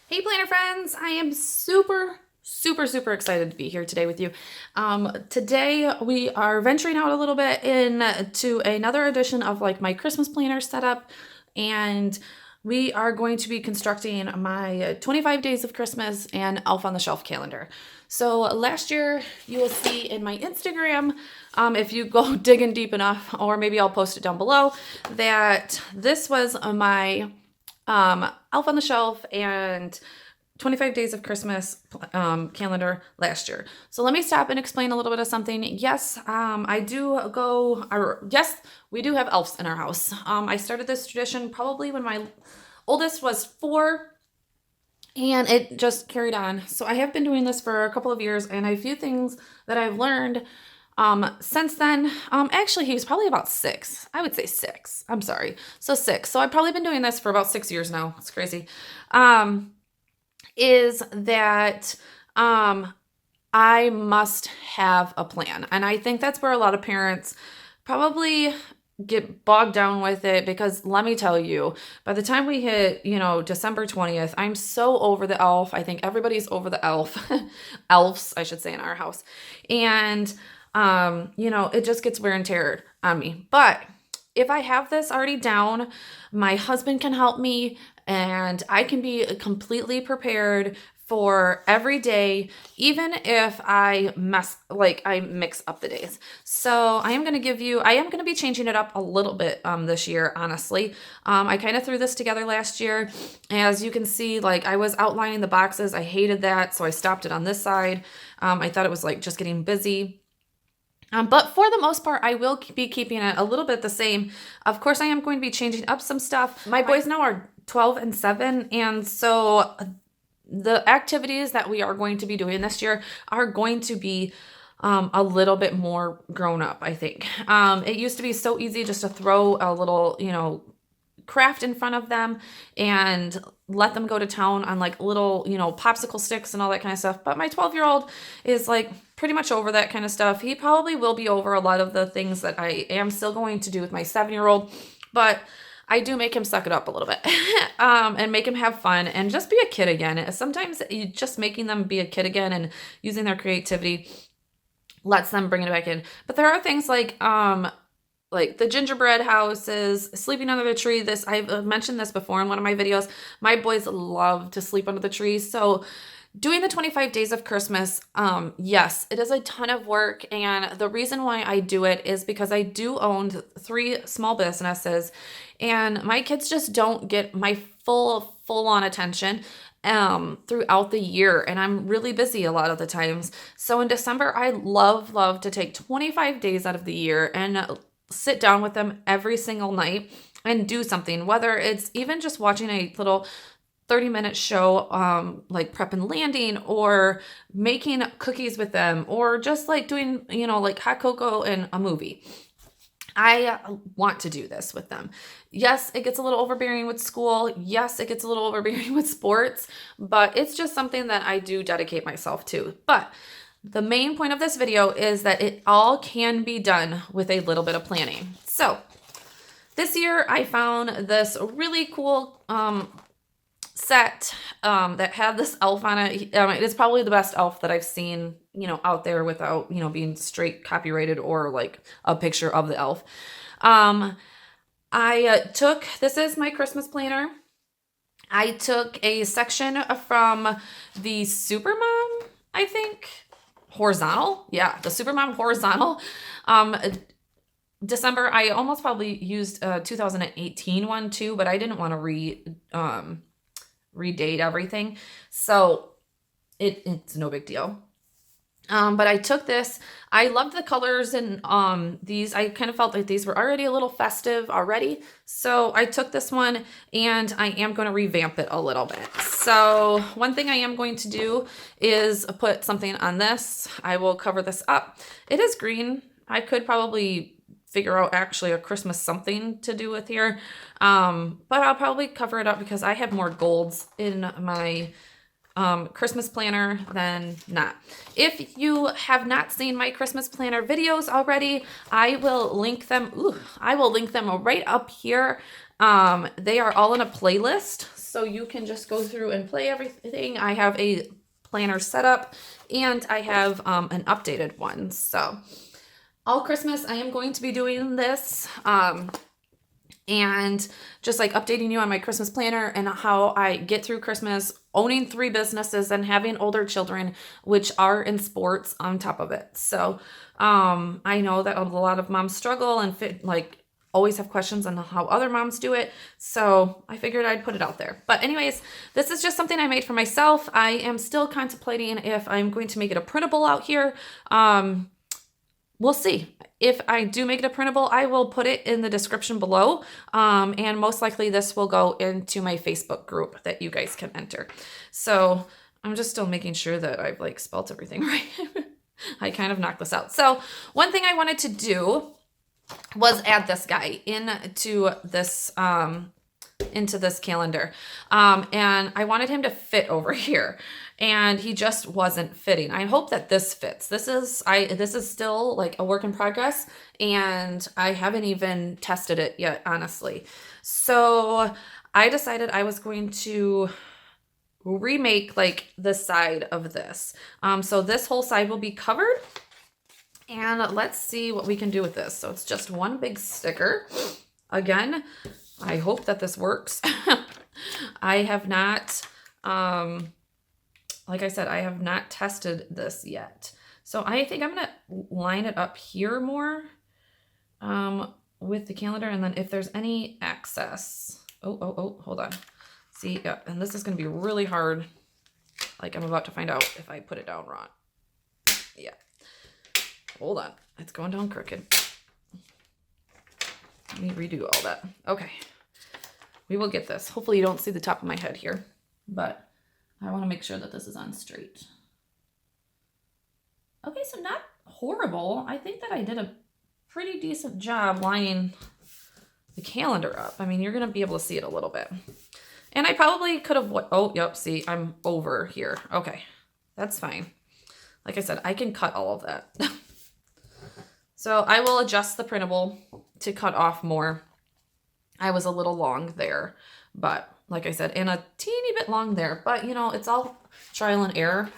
Hey planner friends, I am super excited to be here today with you. Today we are venturing out a little bit into another edition of like my Christmas planner setup, and we are going to be constructing my 25 days of Christmas and Elf on the Shelf calendar. So last year you will see in my Instagram, if you go digging deep enough, or maybe I'll post it down below, that this was my Elf on the Shelf and 25 Days of Christmas calendar last year. So let me stop and explain a little bit of something. Yes, yes, we do have elves in our house. I started this tradition probably when my oldest was 4, and it just carried on. So I have been doing this for a couple of years, and a few things that I've learned since then. Actually, he was probably about 6. I would say 6. I'm sorry. So 6. So I've probably been doing this for about 6 years now. It's crazy. Is that I must have a plan. And I think that's where a lot of parents probably get bogged down with it, because let me tell you, by the time we hit, December 20th, I'm so over the elf. I think everybody's over the elf. Elves, I should say, in our house. And it just gets wear and tear on me. But if I have this already down, my husband can help me, and I can be completely prepared for every day, even if I mix up the days. So I am going to be changing it up a little bit this year, honestly. I kind of threw this together last year. As you can see, I was outlining the boxes. I hated that, so I stopped it on this side. I thought it was just getting busy. But for the most part, I will be keeping it a little bit the same. Of course, I am going to be changing up some stuff. My boys now are 12 and 7, and so the activities that we are going to be doing this year are going to be a little bit more grown up, I think. It used to be so easy just to throw a little, craft in front of them and let them go to town on little, popsicle sticks and all that kind of stuff. But my 12-year-old is pretty much over that kind of stuff. He probably will be over a lot of the things that I am still going to do with my 7-year-old, but I do make him suck it up a little bit and make him have fun and just be a kid again. Sometimes just making them be a kid again and using their creativity lets them bring it back in. But there are things like the gingerbread houses, sleeping under the tree. I've mentioned this before in one of my videos. My boys love to sleep under the tree. So doing the 25 days of Christmas, yes, it is a ton of work. And the reason why I do it is because I do own 3 small businesses, and my kids just don't get my full on attention throughout the year, and I'm really busy a lot of the times. So in December, I love to take 25 days out of the year and sit down with them every single night and do something, whether it's even just watching a little 30-minute show, like Prep and Landing, or making cookies with them, or just doing, hot cocoa and a movie. I want to do this with them. Yes, it gets a little overbearing with school. Yes, it gets a little overbearing with sports, but it's just something that I do dedicate myself to. But the main point of this video is that it all can be done with a little bit of planning. So this year I found this really cool set that had this elf on it. It is probably the best elf that I've seen, out there without, being straight copyrighted or a picture of the elf. This is my Christmas planner. I took a section from the Supermom, I think, horizontal. Yeah, the Supermom horizontal. December, I almost probably used 2018 one too, but I didn't want to redate everything. So it's no big deal. But I took this. I loved the colors, and these, I kind of felt like these were already a little festive already. So I took this one, and I am going to revamp it a little bit. So one thing I am going to do is put something on this. I will cover this up. It is green. I could probably figure out actually a Christmas something to do with here. But I'll probably cover it up because I have more golds in my Christmas planner than not. If you have not seen my Christmas planner videos already, I will link them. I will link them right up here. They are all in a playlist. so you can just go through and play everything. I have a planner set up, and I have an updated one. So all Christmas, I am going to be doing this. And just like updating you on my Christmas planner and how I get through Christmas, owning 3 businesses and having older children, which are in sports on top of it. So I know that a lot of moms struggle and always have questions on how other moms do it. So I figured I'd put it out there. But anyways, this is just something I made for myself. I am still contemplating if I'm going to make it a printable out here. We'll see. If I do make it a printable, I will put it in the description below. And most likely this will go into my Facebook group that you guys can enter. So I'm just still making sure that I've spelt everything right. I kind of knocked this out. So one thing I wanted to do was add this guy into this calendar. And I wanted him to fit over here, and he just wasn't fitting. I hope that this fits. This is still a work in progress, and I haven't even tested it yet, honestly. So I decided I was going to remake the side of this. So this whole side will be covered. And let's see what we can do with this. So it's just one big sticker. Again, I hope that this works. I have not, like I said, I have not tested this yet. So I think I'm going to line it up here more with the calendar. And then if there's any excess, hold on. See, yeah, and this is going to be really hard. I'm about to find out if I put it down wrong. Yeah. Hold on. It's going down crooked. Let me redo all that. Okay. We will get this. Hopefully you don't see the top of my head here, but I want to make sure that this is on straight. Okay, so not horrible. I think that I did a pretty decent job lining the calendar up. I mean, you're going to be able to see it a little bit. And I probably could have, oh, yep, see, I'm over here. Okay, that's fine. Like I said, I can cut all of that. So I will adjust the printable to cut off more. I was a little long there, but like I said, and a teeny bit long there, but it's all trial and error.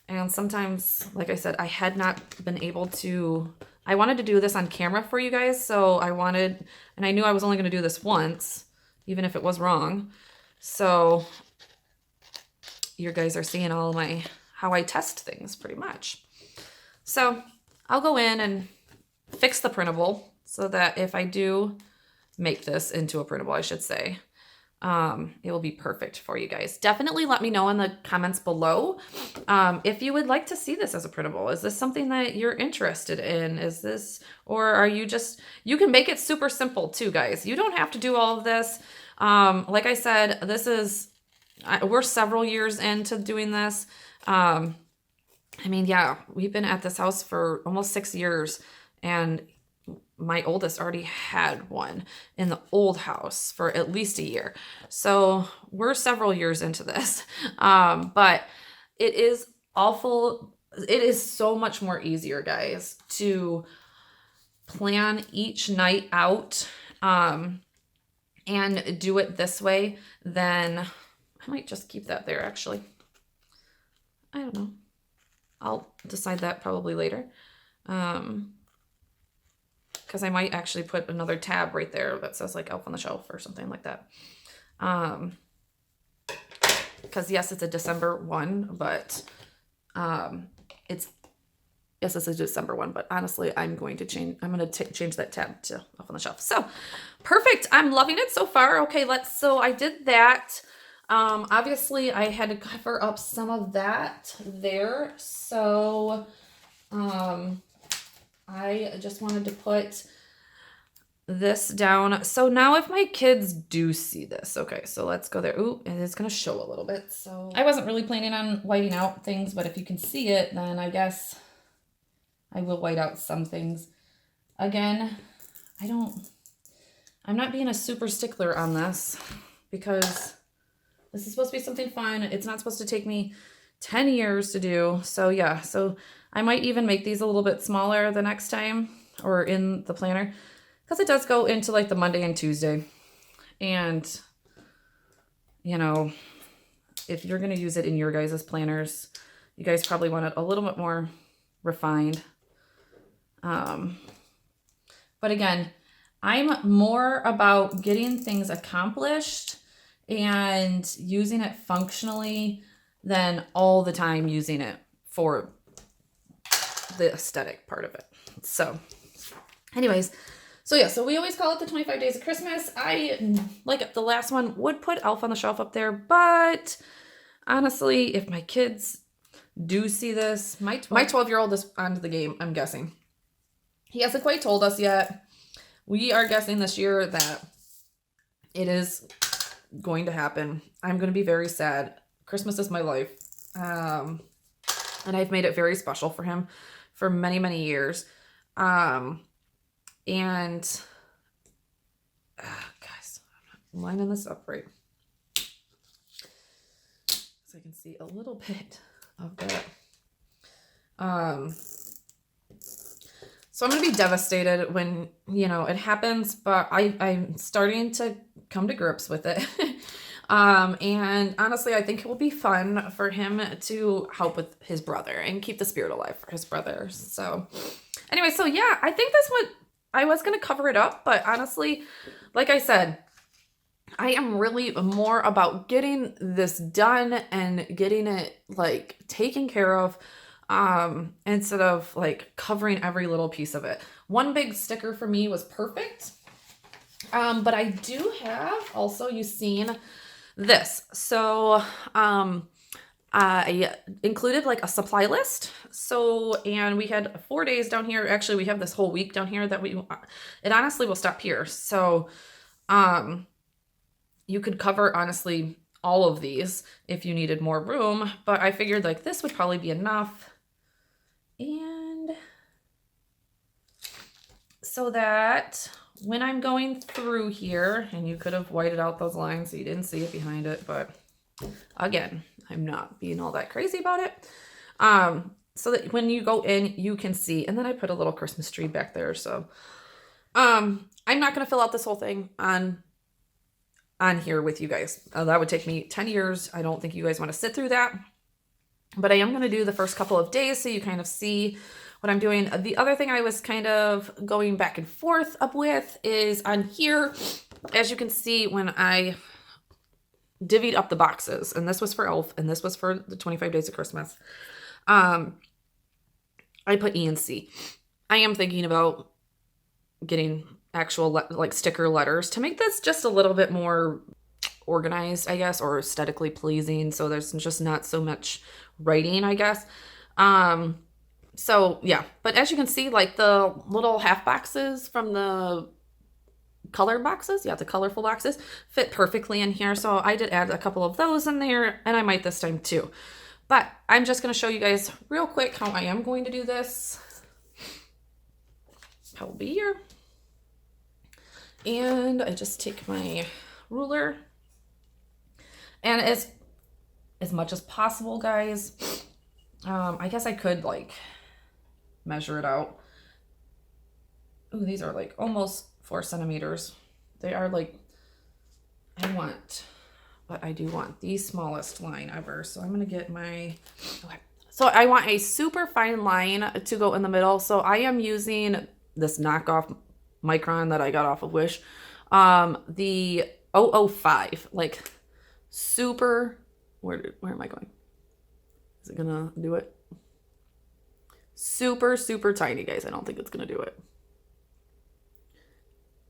And sometimes, like I said, I had not been able to, I wanted to do this on camera for you guys. So and I knew I was only going to do this once, even if it was wrong. So you guys are seeing all of how I test things pretty much. So I'll go in and fix the printable so that if I do make this into a printable, I should say, it will be perfect for you guys. Definitely let me know in the comments below if you would like to see this as a printable. Is this something that you're interested in? Or are you you can make it super simple too, guys. You don't have to do all of this. Like I said, we're several years into doing this. I mean, yeah, we've been at this house for almost 6 years, and my oldest already had one in the old house for at least a year. So we're several years into this. But it is awful. It is so much more easier, guys, to plan each night out and do it this way than, I might just keep that there, actually. I don't know. I'll decide that probably later. Because I might actually put another tab right there that says Elf on the Shelf or something like that. Because yes, it's a December one, but it's a December one, but honestly, I'm going to change that tab to Elf on the Shelf. So perfect. I'm loving it so far. Okay, so I did that. Obviously I had to cover up some of that there. So, I just wanted to put this down. So now if my kids do see this, okay, so let's go there. Ooh, and it's going to show a little bit. So I wasn't really planning on whiting out things, but if you can see it, then I guess I will white out some things. Again, I'm not being a super stickler on this because this is supposed to be something fun. It's not supposed to take me 10 years to do. So yeah, so I might even make these a little bit smaller the next time or in the planner because it does go into the Monday and Tuesday. And you know, if you're going to use it in your guys' planners, you guys probably want it a little bit more refined. But again, I'm more about getting things accomplished and using it functionally than all the time using it for the aesthetic part of it. So anyways, so yeah, so we always call it the 25 Days of Christmas. I, like the last one, would put Elf on the Shelf up there, but honestly, if my kids do see this, my 12-year-old is onto the game, I'm guessing. He hasn't quite told us yet. We are guessing this year that it is going to happen. I'm going to be very sad. Christmas is my life. And I've made it very special for him for many, many years. And guys, I'm lining this up right so I can see a little bit of that. So I'm going to be devastated when, you know, it happens, but I'm starting to come to grips with it. And honestly, I think it will be fun for him to help with his brother and keep the spirit alive for his brother. So anyway, so yeah, I think that's what I was going to cover it up. But honestly, like I said, I am really more about getting this done and getting it like taken care of. Instead of like covering every little piece of it. One big sticker for me was perfect. But I do have also, you've seen this. So, I included like a supply list. So, and we had 4 days down here. Actually, we have this whole week down here that it honestly will stop here. So, you could cover honestly all of these if you needed more room, but I figured like this would probably be enough. And so that when I'm going through here, and you could have whited out those lines so you didn't see it behind it, but again, I'm not being all that crazy about it. So that when you go in, you can see, and then I put a little Christmas tree back there. So, I'm not going to fill out this whole thing on here with you guys. That would take me 10 years. I don't think you guys want to sit through that. But I am going to do the first couple of days so you kind of see what I'm doing. The other thing I was kind of going back and forth up with is on here, as you can see, when I divvied up the boxes, and this was for Elf, and this was for the 25 Days of Christmas, I put E and C. I am thinking about getting actual like sticker letters to make this just a little bit more organized, I guess, or aesthetically pleasing, so there's just not so much writing, I guess. So yeah, but as you can see, like the little half boxes from the color boxes, yeah, the colorful boxes fit perfectly in here. So I did add a couple of those in there, and I might this time too. But I'm just going to show you guys real quick how I am going to do this. I'll be here. And I just take my ruler, and as much as possible, guys, I guess I could like measure it out. Ooh, these are like almost 4 centimeters. They are like, but I do want the smallest line ever. So I'm going to get my, okay. So I want a super fine line to go in the middle. So I am using this knockoff micron that I got off of Wish. The 005, like super, where am I going? Is it gonna do it? Super, super tiny, guys. I don't think it's gonna do it.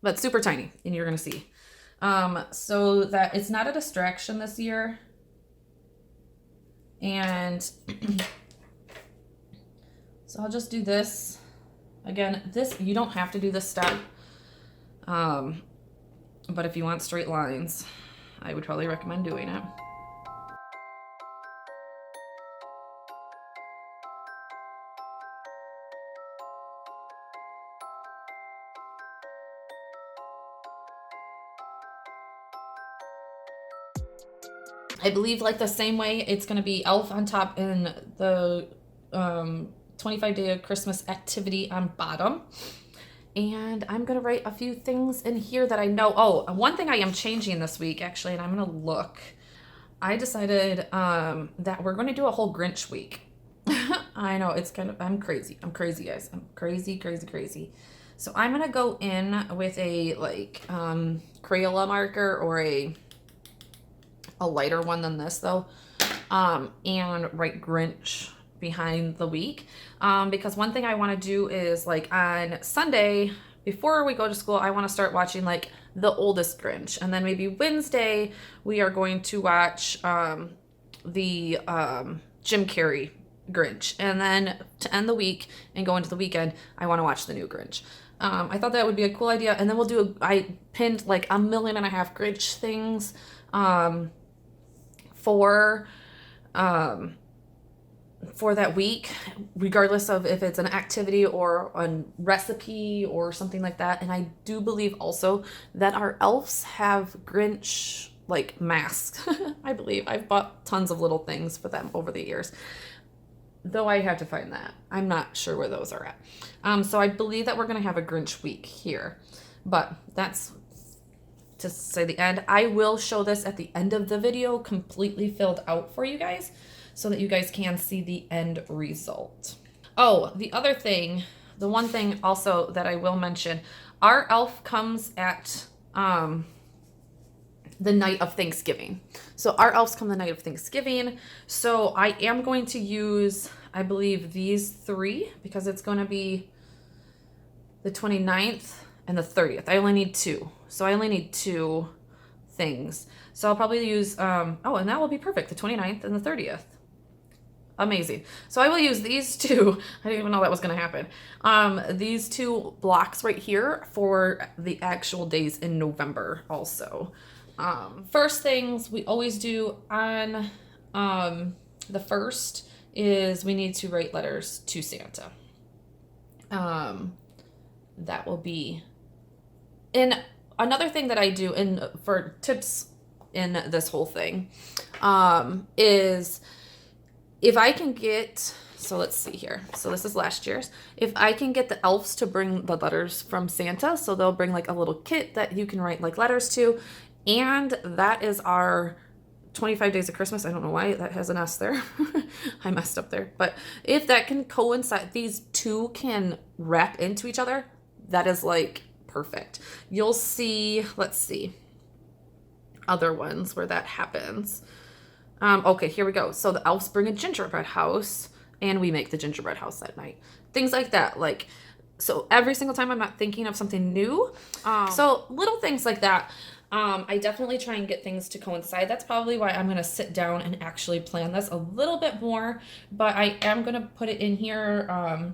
But super tiny, and you're gonna see. So that it's not a distraction this year. And so I'll just do this. Again, this, you don't have to do this step. But if you want straight lines, I would probably recommend doing it. I believe like the same way it's going to be Elf on top and the 25 Day of Christmas activity on bottom. And I'm going to write a few things in here that I know. Oh, one thing I am changing this week, actually, and I'm going to look I decided that we're going to do a whole Grinch week. I know it's kind of, I'm crazy. I'm crazy, guys. I'm crazy, crazy, crazy. So I'm going to go in with a like Crayola marker or a lighter one than this though, and write Grinch behind the week, because one thing I want to do is like on Sunday before we go to school, I want to start watching like The Oldest Grinch, and then maybe Wednesday we are going to watch the Jim Carrey Grinch, and then to end the week and go into the weekend, I want to watch the new Grinch. I thought that would be a cool idea, and then we'll do I pinned like 1.5 million Grinch things for that week, regardless of if it's an activity or a recipe or something like that. And I do believe also that our elves have Grinch like masks. I believe I've bought tons of little things for them over the years, though I have to find that. I'm not sure where those are at. So I believe that we're going to have a Grinch week here, but that's to say the end. I will show this at the end of the video completely filled out for you guys so that you guys can see the end result. Oh, the other thing, the one thing also that I will mention, our elf comes at the night of Thanksgiving. So our elves come the night of Thanksgiving. So I am going to use, I believe, these three because it's going to be the 29th and the 30th. I only need two. So I only need two things. So I'll probably use, oh, and that will be perfect, the 29th and the 30th. Amazing. So I will use these two. I didn't even know that was going to happen. These two blocks right here for the actual days in November also. First things we always do on the first is we need to write letters to Santa. That will be, and another thing that I do for tips in this whole thing is if I can get, so let's see here. So this is last year's. If I can get the elves to bring the letters from Santa, so they'll bring like a little kit that you can write like letters to, and that is our 25 Days of Christmas. I don't know why that has an S there. I messed up there. But if that can coincide, these two can wrap into each other, that is like perfect. You'll see, let's see, other ones where that happens. Okay, here we go. So the elves bring a gingerbread house and we make the gingerbread house that night. Things like that. Like, so every single time I'm not thinking of something new. So little things like that. I definitely try and get things to coincide. That's probably why I'm going to sit down and actually plan this a little bit more, but I am going to put it in here,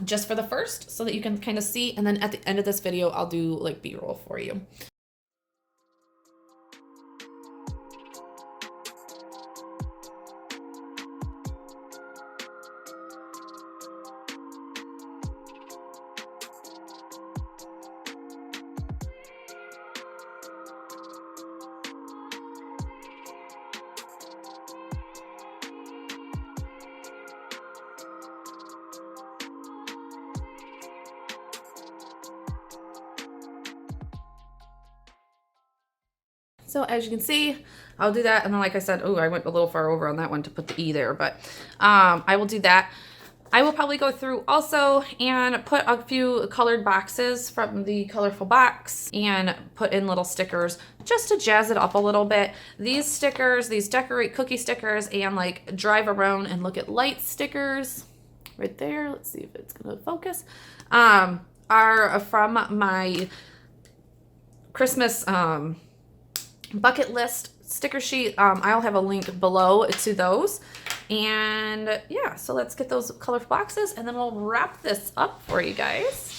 just for the first so that you can kind of see. And then at the end of this video, I'll do like B-roll for you. So as you can see, I'll do that. And then like I said, oh, I went a little far over on that one to put the E there, but I will do that. I will probably go through also and put a few colored boxes from the colorful box and put in little stickers just to jazz it up a little bit. These stickers, these decorate cookie stickers and like drive around and look at light stickers right there. Let's see if it's gonna focus. Are from my Christmas bucket list sticker sheet. I'll have a link below to those. And yeah, so let's get those colorful boxes and then we'll wrap this up for you guys.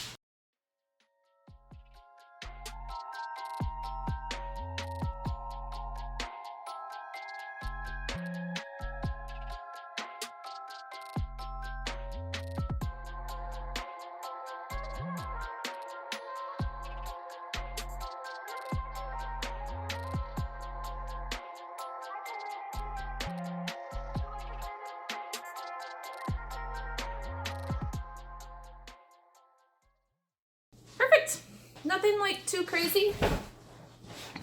Perfect. Nothing like too crazy.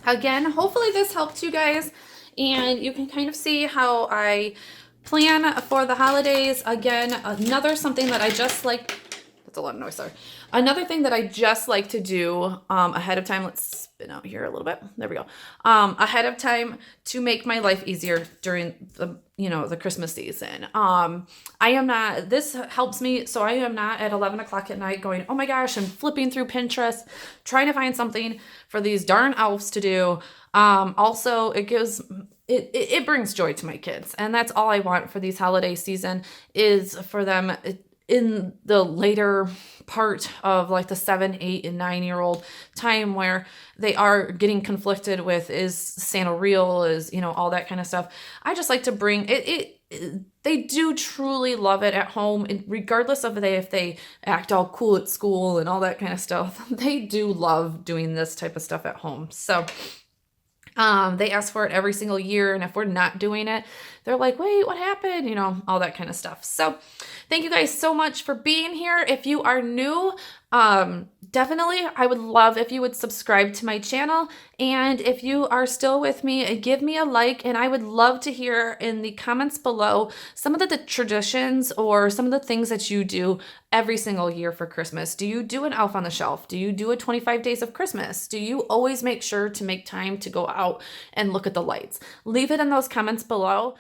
Again, hopefully this helped you guys. And you can kind of see how I plan for the holidays. Again, another something that I just like, that's a lot of noise, sorry. Another thing that I just like to do ahead of time, let's spin out here a little bit. There we go. Ahead of time to make my life easier during the Christmas season. This helps me so I am not at 11 o'clock at night going, oh my gosh, I'm flipping through Pinterest, trying to find something for these darn elves to do. Also, it brings joy to my kids, and that's all I want for these holiday season is for them in the later part of like the 7, 8, and 9-year-old time where they are getting conflicted with, is Santa real, is all that kind of stuff. I just like to bring it. They do truly love it at home, regardless of if they act all cool at school and all that kind of stuff. They do love doing this type of stuff at home. So they ask for it every single year, and if we're not doing it, they're like, wait, what happened? All that kind of stuff. So thank you guys so much for being here. If you are new, definitely, I would love if you would subscribe to my channel. And if you are still with me, give me a like, and I would love to hear in the comments below some of the traditions or some of the things that you do every single year for Christmas. Do you do an elf on the shelf? Do you do a 25 days of Christmas? Do you always make sure to make time to go out and look at the lights? Leave it in those comments below.